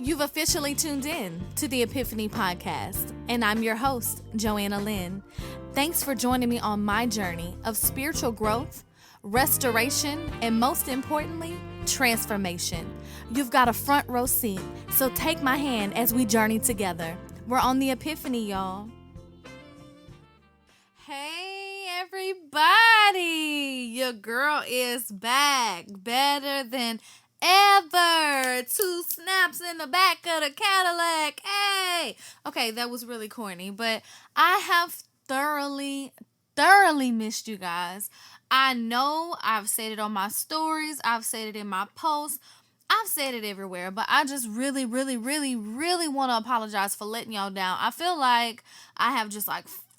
You've officially tuned in to the Epiphany podcast, and I'm your host, Joanna Lynn. Thanks for joining me on my journey of spiritual growth, restoration, and most importantly, transformation. You've got a front row seat, so take my hand as we journey together. We're on the Epiphany, y'all. Hey, everybody! Your girl is back, better than ever. 2 snaps in the back of the Cadillac. Hey! Okay, that was really corny, but I have thoroughly missed you guys. I know I've said it on my stories. I've said it in my posts. I've said it everywhere, but I just really want to apologize for letting y'all down. I feel like I have just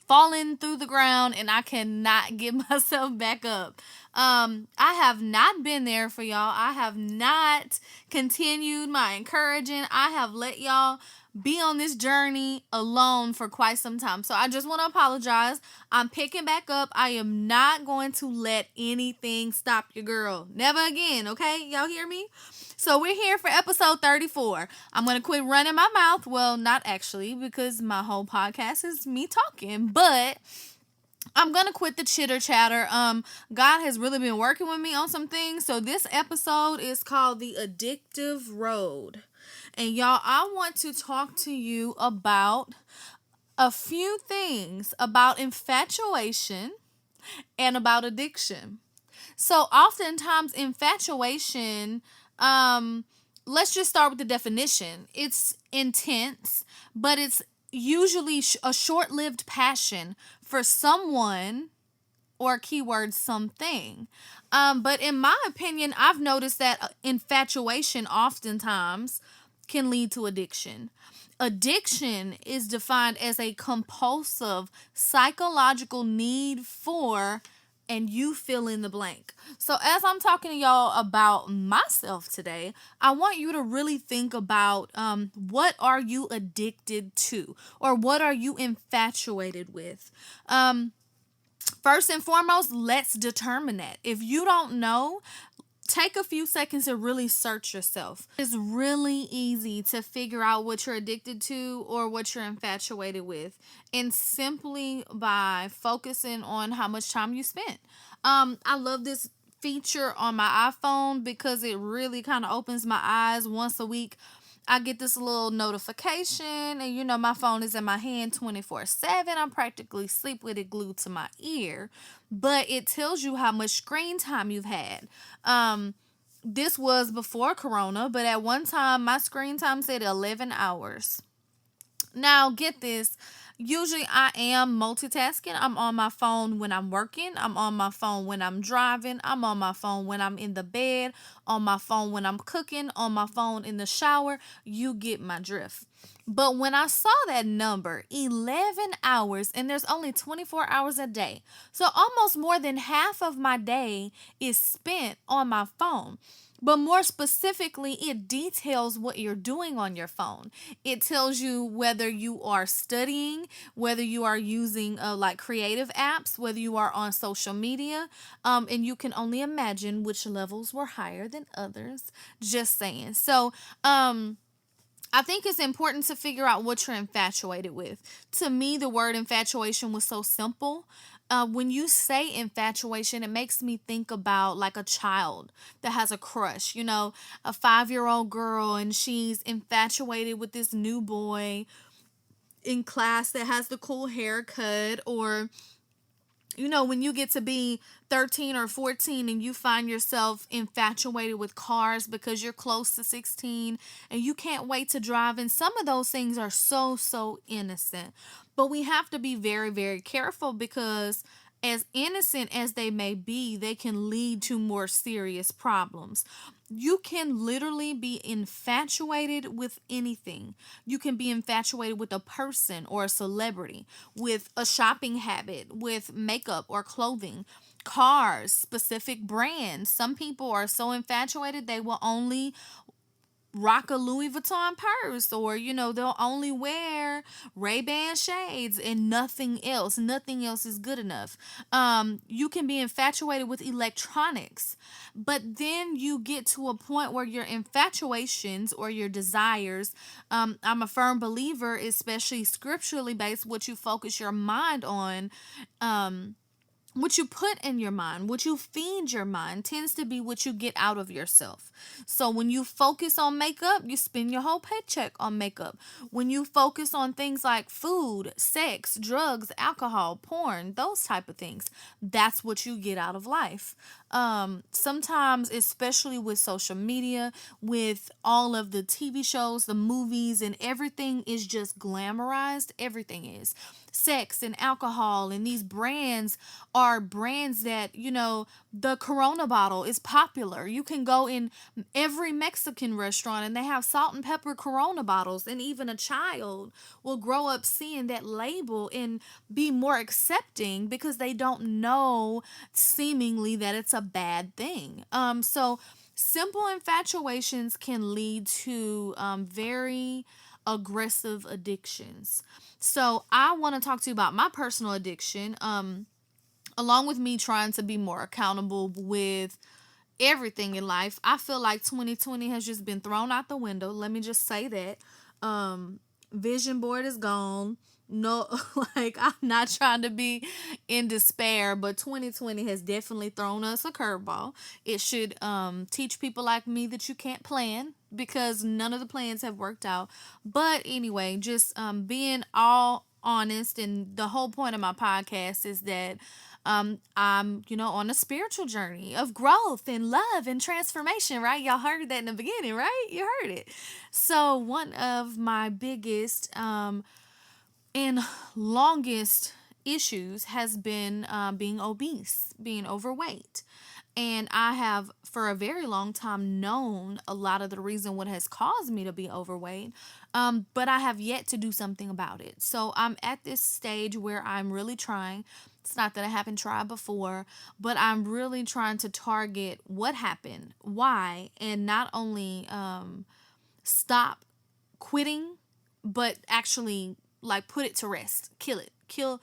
fallen through the ground and I cannot get myself back up. I have not been there for y'all. I have not continued my encouraging. I have let y'all be on this journey alone for quite some time. So I just want to apologize. I'm picking back up. I am not going to let anything stop your girl. Never again, okay? Y'all hear me? So we're here for episode 34. I'm going to quit running my mouth. Well, not actually, because my whole podcast is me talking, but I'm going to quit the chitter chatter. God has really been working with me on some things. So this episode is called The Addictive Road. And y'all, I want to talk to you about a few things about infatuation and about addiction. So oftentimes infatuation, let's just start with the definition. It's intense, but it's usually a short-lived passion for someone or keyword something. But in my opinion, I've noticed that infatuation oftentimes can lead to addiction. Addiction is defined as a compulsive psychological need for, and you fill in the blank. So as I'm talking to y'all about myself today, I want you to really think about what are you addicted to, or what are you infatuated with? First and foremost, let's determine that. If you don't know, take a few seconds to really search yourself. It's really easy to figure out what you're addicted to or what you're infatuated with, and simply by focusing on how much time you spent. I love this feature on my iPhone because it really kind of opens my eyes. Once a week, I get this little notification, and my phone is in my hand 24/7. I'm practically sleep with it glued to my ear, but it tells you how much screen time you've had. This was before Corona, but at one time my screen time said 11 hours. Now get this. Usually I am multitasking. I'm on my phone when I'm working. I'm on my phone when I'm driving. I'm on my phone when I'm in the bed. On my phone when I'm cooking. On my phone in the shower. You get my drift. But when I saw that number, 11 hours, and there's only 24 hours a day. So almost more than half of my day is spent on my phone. But more specifically, it details what you're doing on your phone. It tells you whether you are studying, whether you are using creative apps, whether you are on social media, and you can only imagine which levels were higher than others. Just saying. So, I think it's important to figure out what you're infatuated with. To me, the word infatuation was so simple. When you say infatuation, it makes me think about like a child that has a crush, a 5-year-old girl, and she's infatuated with this new boy in class that has the cool haircut, or when you get to be 13 or 14 and you find yourself infatuated with cars because you're close to 16 and you can't wait to drive. And some of those things are so innocent. But we have to be very, very careful, because as innocent as they may be, they can lead to more serious problems. You can literally be infatuated with anything. You can be infatuated with a person or a celebrity, with a shopping habit, with makeup or clothing, cars, specific brands. Some people are so infatuated they will only rock a Louis Vuitton purse, or they'll only wear Ray-Ban shades and nothing else. Nothing else is good enough. You can be infatuated with electronics, but then you get to a point where your infatuations or your desires, I'm a firm believer, especially scripturally based, what you focus your mind on, um what you put in your mind, what you feed your mind tends to be what you get out of yourself. So when you focus on makeup, you spend your whole paycheck on makeup. When you focus on things like food, sex, drugs, alcohol, porn, those type of things, that's what you get out of life. Sometimes, especially with social media, with all of the TV shows, the movies, and everything is just glamorized. Everything is sex and alcohol, and these brands are brands that, the Corona bottle is popular. You can go in every Mexican restaurant and they have salt and pepper Corona bottles, and even a child will grow up seeing that label and be more accepting because they don't know seemingly that it's a bad thing. So simple infatuations can lead to very aggressive addictions. So I want to talk to you about my personal addiction, along with me trying to be more accountable with everything in life. I feel like 2020 has just been thrown out the window. Let me just say that. Vision board is gone. No, like, I'm not trying to be in despair, but 2020 has definitely thrown us a curveball. It should teach people like me that you can't plan, because none of the plans have worked out. But anyway, just being all honest, and the whole point of my podcast is that I'm, on a spiritual journey of growth and love and transformation, right? Y'all heard that in the beginning, right? You heard it. So one of my biggest and longest issues has been being obese, being overweight. And I have, for a very long time, known a lot of the reason what has caused me to be overweight, but I have yet to do something about it. So I'm at this stage where I'm really trying. It's not that I haven't tried before, but I'm really trying to target what happened, why, and not only stop quitting, but actually, like, put it to rest, kill it, kill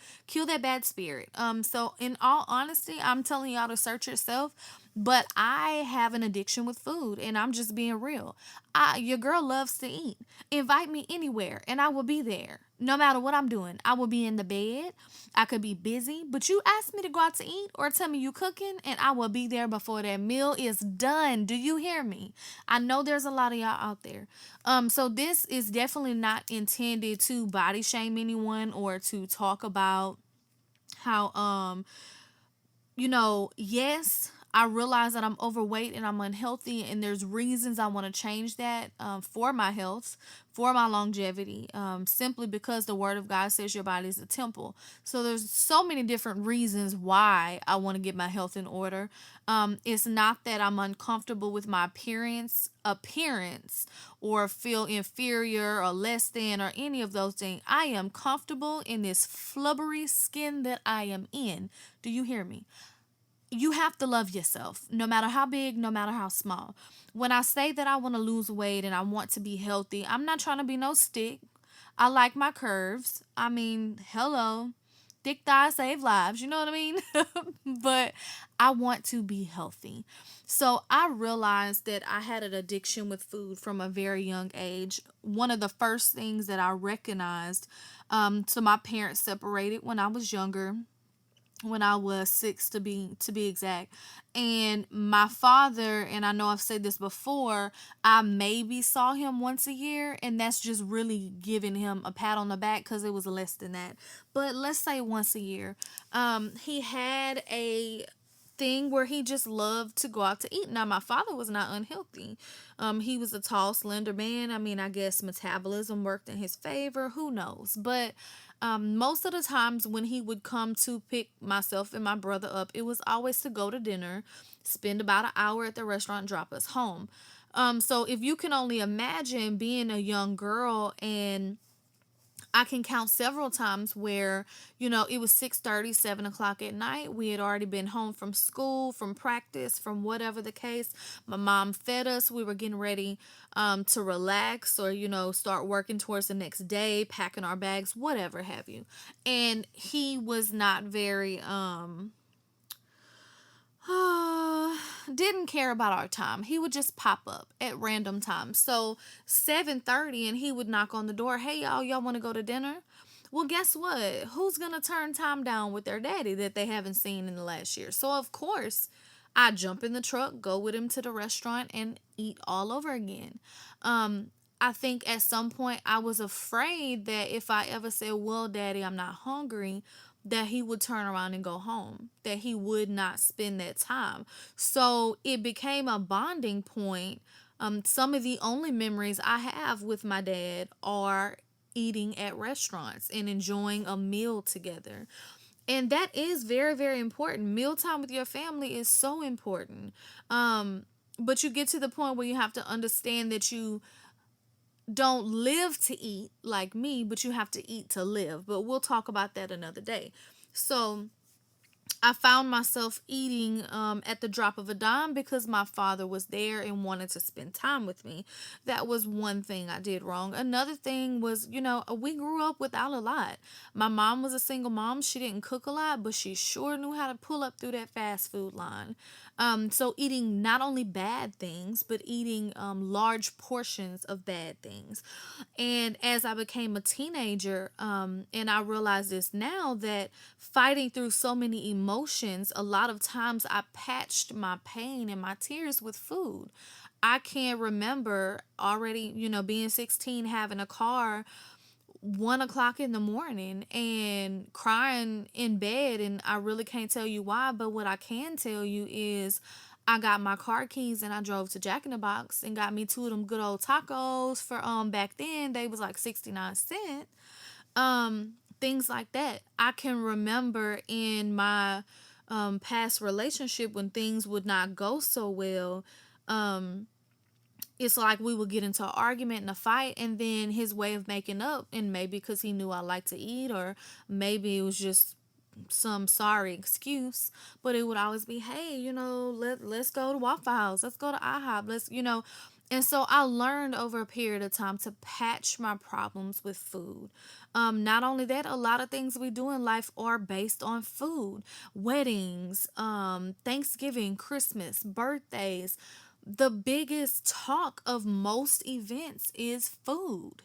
that bad spirit. So in all honesty, I'm telling y'all to search yourself, but I have an addiction with food, and I'm just being real. Your girl loves to eat. Invite me anywhere and I will be there. No matter what I'm doing, I will be in the bed. I could be busy, but you ask me to go out to eat or tell me you cooking, and I will be there before that meal is done. Do you hear me? I know there's a lot of y'all out there. So this is definitely not intended to body shame anyone or to talk about how yes, I realize that I'm overweight and I'm unhealthy, and there's reasons I want to change that for my health, for my longevity, simply because the Word of God says your body is a temple. So there's so many different reasons why I want to get my health in order. It's not that I'm uncomfortable with my appearance, or feel inferior or less than, or any of those things. I am comfortable in this flubbery skin that I am in. Do you hear me? You have to love yourself, no matter how big, no matter how small. When I say that I want to lose weight and I want to be healthy, I'm not trying to be no stick. I like my curves. I mean, hello. Thick thighs save lives, you know what I mean? But I want to be healthy. So I realized that I had an addiction with food from a very young age. One of the first things that I recognized, so my parents separated when I was younger, when I was 6 to be exact. And my father, and I know I've said this before, I maybe saw him once a year, and that's just really giving him a pat on the back because it was less than that. But let's say once a year. He had a thing where he just loved to go out to eat. Now, my father was not unhealthy. He was a tall, slender man. I mean, I guess metabolism worked in his favor. Who knows? But most of the times when he would come to pick myself and my brother up, it was always to go to dinner, spend about an hour at the restaurant, drop us home. So if you can only imagine being a young girl and I can count several times where, it was 6:30, 7 o'clock at night. We had already been home from school, from practice, from whatever the case. My mom fed us. We were getting ready to relax or, start working towards the next day, packing our bags, whatever have you. And he was not very, didn't care about our time. He would just pop up at random times. So 7:30 and he would knock on the door. Hey y'all want to go to dinner? Well, guess what? Who's going to turn time down with their daddy that they haven't seen in the last year? So of course, I jump in the truck, go with him to the restaurant and eat all over again. I think at some point I was afraid that if I ever said, "Well, daddy, I'm not hungry," that he would turn around and go home, that he would not spend that time. So it became a bonding point. Some of the only memories I have with my dad are eating at restaurants and enjoying a meal together. And that is very, very important. Mealtime with your family is so important. But you get to the point where you have to understand that you don't live to eat like me, but you have to eat to live. But we'll talk about that another day. So I found myself eating at the drop of a dime because my father was there and wanted to spend time with me. That was one thing I did wrong. Another thing was, we grew up without a lot. My mom was a single mom. She didn't cook a lot, but she sure knew how to pull up through that fast food line. So eating not only bad things, but eating large portions of bad things. And as I became a teenager, and I realize this now, that fighting through so many emotions, a lot of times I patched my pain and my tears with food. I can remember already, being 16, having a car 1 o'clock in the morning and crying in bed. And I really can't tell you why, but what I can tell you is I got my car keys and I drove to Jack in the Box and got me two of them good old tacos for back then they was like 69 cents. Things like that. I can remember in my past relationship when things would not go so well. It's like we would get into an argument and a fight, and then his way of making up, and maybe because he knew I liked to eat, or maybe it was just some sorry excuse, but it would always be, hey, let's go to Waffle House, let's go to IHOP, let's. And so I learned over a period of time to patch my problems with food. Not only that, a lot of things we do in life are based on food. Weddings, Thanksgiving, Christmas, birthdays. The biggest talk of most events is food.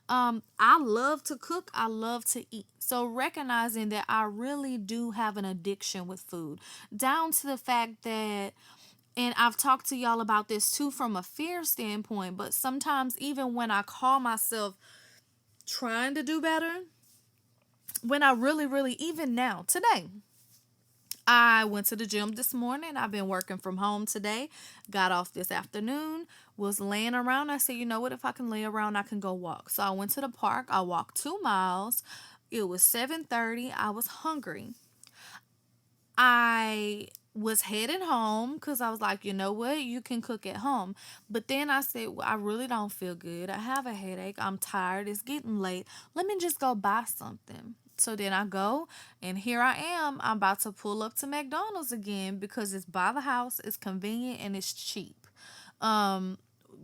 I love to cook, I love to eat. So recognizing that I really do have an addiction with food, down to the fact that, and I've talked to y'all about this too from a fear standpoint, but sometimes even when I call myself trying to do better, when I really, really, even now, today, I went to the gym this morning. I've been working from home today. Got off this afternoon. Was laying around. I said, you know what? If I can lay around, I can go walk. So I went to the park. I walked 2 miles. It was 7:30. I was hungry. I was heading home because I was like, you know what? You can cook at home. But then I said, well, I really don't feel good. I have a headache. I'm tired. It's getting late. Let me just go buy something. So then I go, and here I am. I'm about to pull up to McDonald's again because it's by the house, it's convenient, and it's cheap. Um,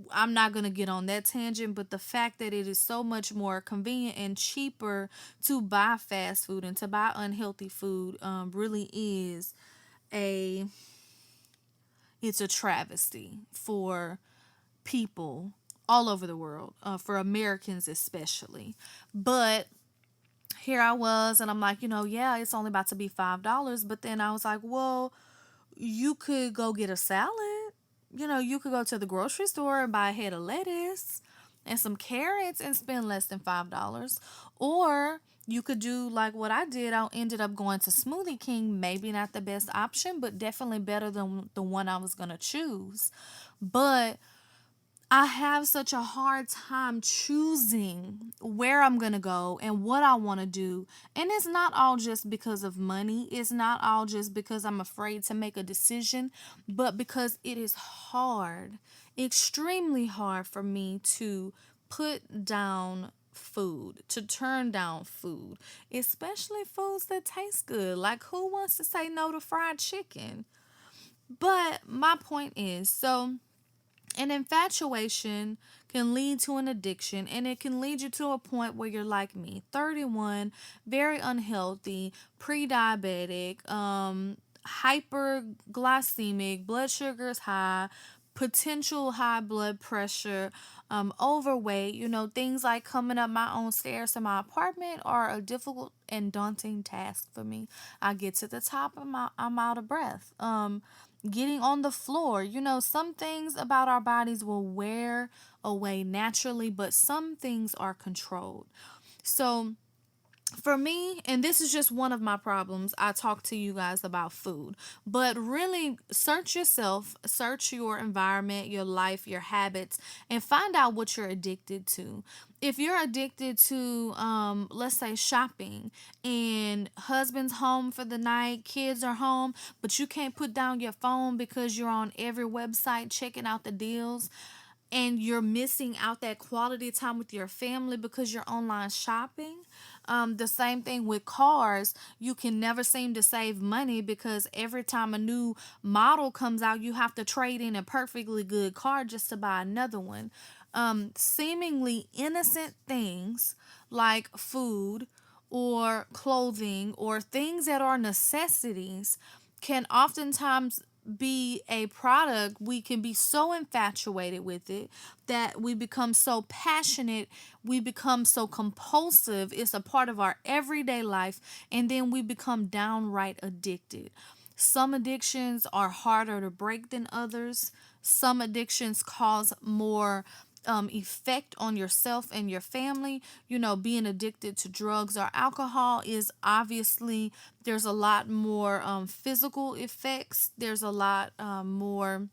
I'm not going to get on that tangent, but the fact that it is so much more convenient and cheaper to buy fast food and to buy unhealthy food really is a it's a travesty for people all over the world, for Americans especially. But here I was, and I'm like, yeah, it's only about to be $5. But then I was like, well, you could go get a salad. You could go to the grocery store and buy a head of lettuce and some carrots and spend less than $5. Or you could do like what I did. I ended up going to Smoothie King. Maybe not the best option, but definitely better than the one I was going to choose. But I have such a hard time choosing where I'm going to go and what I want to do. And it's not all just because of money. It's not all just because I'm afraid to make a decision, but because it is hard, extremely hard for me to put down food, to turn down food, especially foods that taste good. Like, who wants to say no to fried chicken? But my point is, so an infatuation can lead to an addiction, and it can lead you to a point where you're like me, 31, very unhealthy, pre-diabetic, hyperglycemic, blood sugars high, potential high blood pressure, overweight. Things like coming up my own stairs to my apartment are a difficult and daunting task for me. I get to the top, I'm out of breath. Getting on the floor. Some things about our bodies will wear away naturally, but some things are controlled. So for me, and this is just one of my problems, I talk to you guys about food, but really search yourself, search your environment, your life, your habits, and find out what you're addicted to. If you're addicted to, let's say, shopping, and husband's home for the night, kids are home, but you can't put down your phone because you're on every website checking out the deals, and you're missing out that quality time with your family because you're online shopping. The same thing with cars. You can never seem to save money because every time a new model comes out, you have to trade in a perfectly good car just to buy another one. Seemingly innocent things like food or clothing or things that are necessities can oftentimes be a product. We can be so infatuated with it that we become so passionate, we become so compulsive. It's a part of our everyday life, and then we become downright addicted. Some addictions are harder to break than others. Some addictions cause more effect on yourself and your family. Being addicted to drugs or alcohol is obviously, there's a lot more physical effects. There's a lot more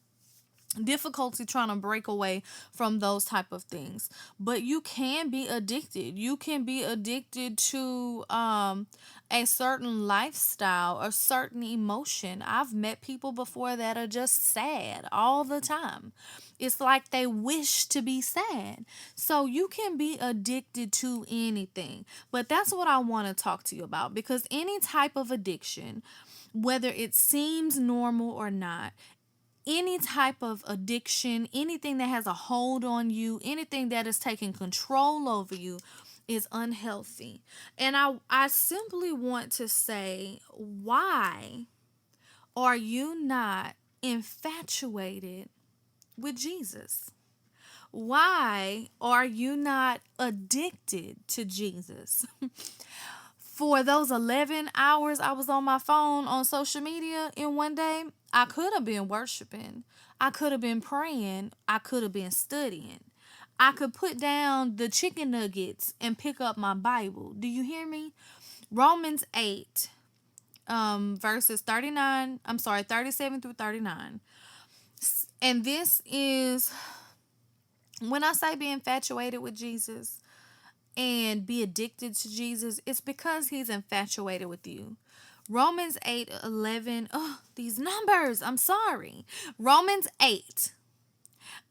difficulty trying to break away from those type of things. But you can be addicted. You can be addicted to a certain lifestyle, a certain emotion. I've met people before that are just sad all the time. It's like they wish to be sad. So you can be addicted to anything. But that's what I want to talk to you about, because any type of addiction, whether it seems normal or not, any type of addiction, anything that has a hold on you, anything that is taking control over you is unhealthy. And I simply want to say, why are you not infatuated with Jesus? Why are you not addicted to Jesus? For those 11 hours I was on my phone on social media in one day, I could have been worshiping. I could have been praying. I could have been studying. I could put down the chicken nuggets and pick up my Bible. Do you hear me? Romans 8, verses 37 through 39. And this is, when I say be infatuated with Jesus and be addicted to Jesus, it's because he's infatuated with you. Romans 8:11. Oh, these numbers. I'm sorry. Romans 8,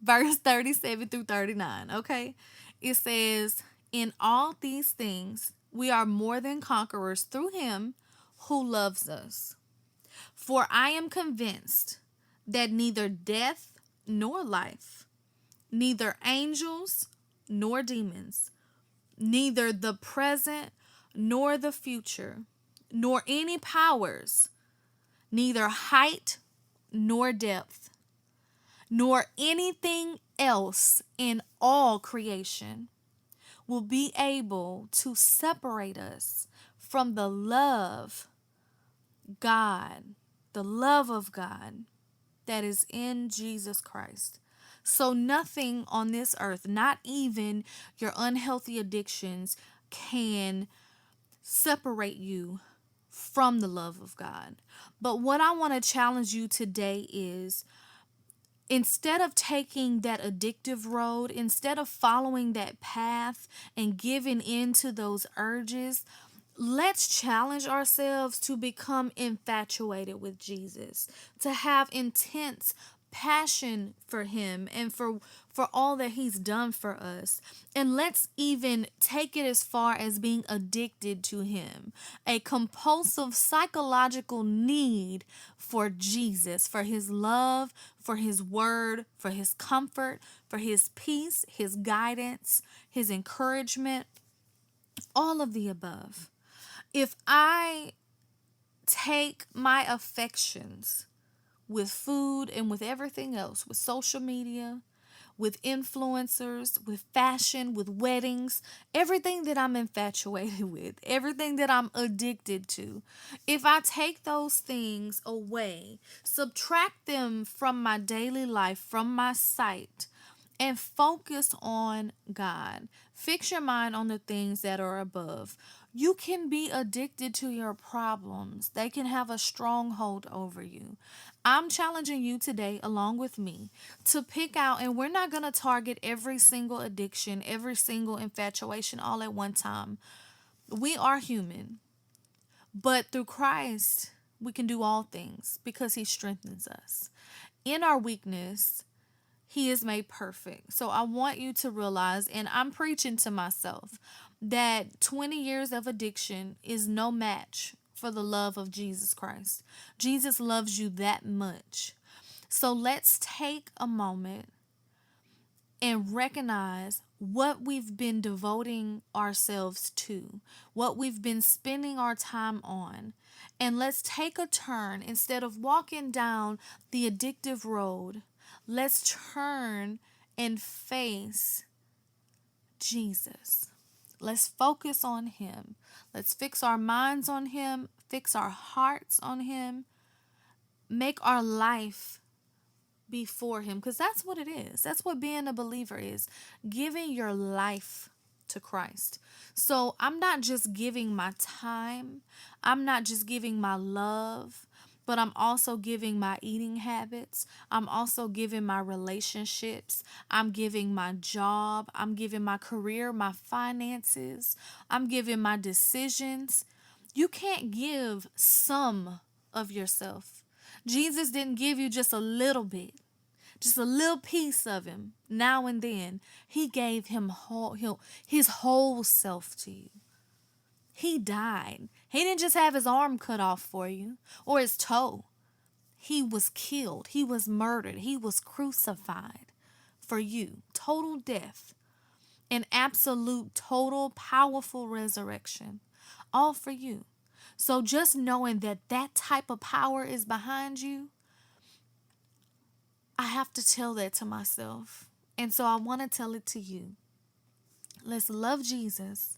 verse 37 through 39. Okay. It says, in all these things, we are more than conquerors through him who loves us. For I am convinced that neither death nor life, neither angels nor demons, neither the present nor the future, nor any powers, neither height nor depth, nor anything else in all creation will be able to separate us from the love the love of God that is in Jesus Christ. So nothing on this earth, not even your unhealthy addictions, can separate you from the love of God. But what I want to challenge you today is, instead of taking that addictive road, instead of following that path and giving in to those urges, let's challenge ourselves to become infatuated with Jesus, to have intense, passion for him and for all that he's done for us. And let's even take it as far as being addicted to him, a compulsive psychological need for Jesus, for his love, for his word, for his comfort, for his peace, his guidance, his encouragement, all of the above. If I take my affections with food and with everything else, with social media, with influencers, with fashion, with weddings, everything that I'm infatuated with, everything that I'm addicted to, if I take those things away, subtract them from my daily life, from my sight, and focus on God. Fix your mind on the things that are above. You can be addicted to your problems. They can have a stronghold over you. I'm challenging you today, along with me, to pick out, and we're not going to target every single addiction, every single infatuation all at one time. We are human, but through Christ, we can do all things because he strengthens us. In our weakness, he is made perfect. So I want you to realize, and I'm preaching to myself, that 20 years of addiction is no match for the love of Jesus Christ. Jesus loves you that much. So let's take a moment and recognize what we've been devoting ourselves to, what we've been spending our time on. And let's take a turn. Instead of walking down the addictive road, let's turn and face Jesus. Let's focus on him. Let's fix our minds on him, fix our hearts on him, make our life before him, because that's what it is. That's what being a believer is, giving your life to Christ. So I'm not just giving my time, I'm not just giving my love, but I'm also giving my eating habits. I'm also giving my relationships. I'm giving my job. I'm giving my career, my finances. I'm giving my decisions. You can't give some of yourself. Jesus didn't give you just a little bit, just a little piece of him now and then. He gave his whole self to you. He died. He didn't just have his arm cut off for you or his toe. He was killed. He was murdered. He was crucified for you. Total death. An absolute, total, powerful resurrection. All for you. So just knowing that that type of power is behind you, I have to tell that to myself. And so I want to tell it to you. Let's love Jesus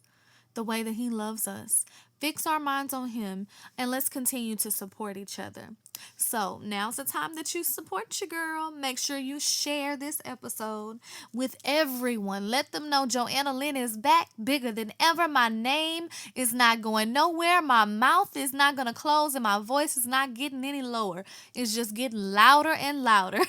the way that he loves us. Fix our minds on him, and let's continue to support each other. So now's the time that you support your girl. Make sure you share this episode with everyone. Let them know Joanna Lynn is back, bigger than ever. My name is not going nowhere. My mouth is not going to close, and my voice is not getting any lower. It's just getting louder and louder.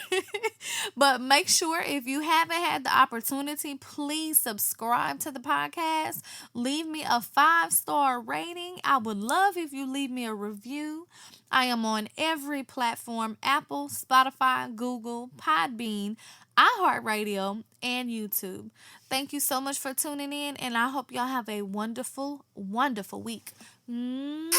But make sure, if you haven't had the opportunity, please subscribe to the podcast. Leave me a 5-star rating. I would love if you leave me a review. I am on every platform: Apple, Spotify, Google, Podbean, iHeartRadio, and YouTube. Thank you so much for tuning in, and I hope y'all have a wonderful, wonderful week. Mwah!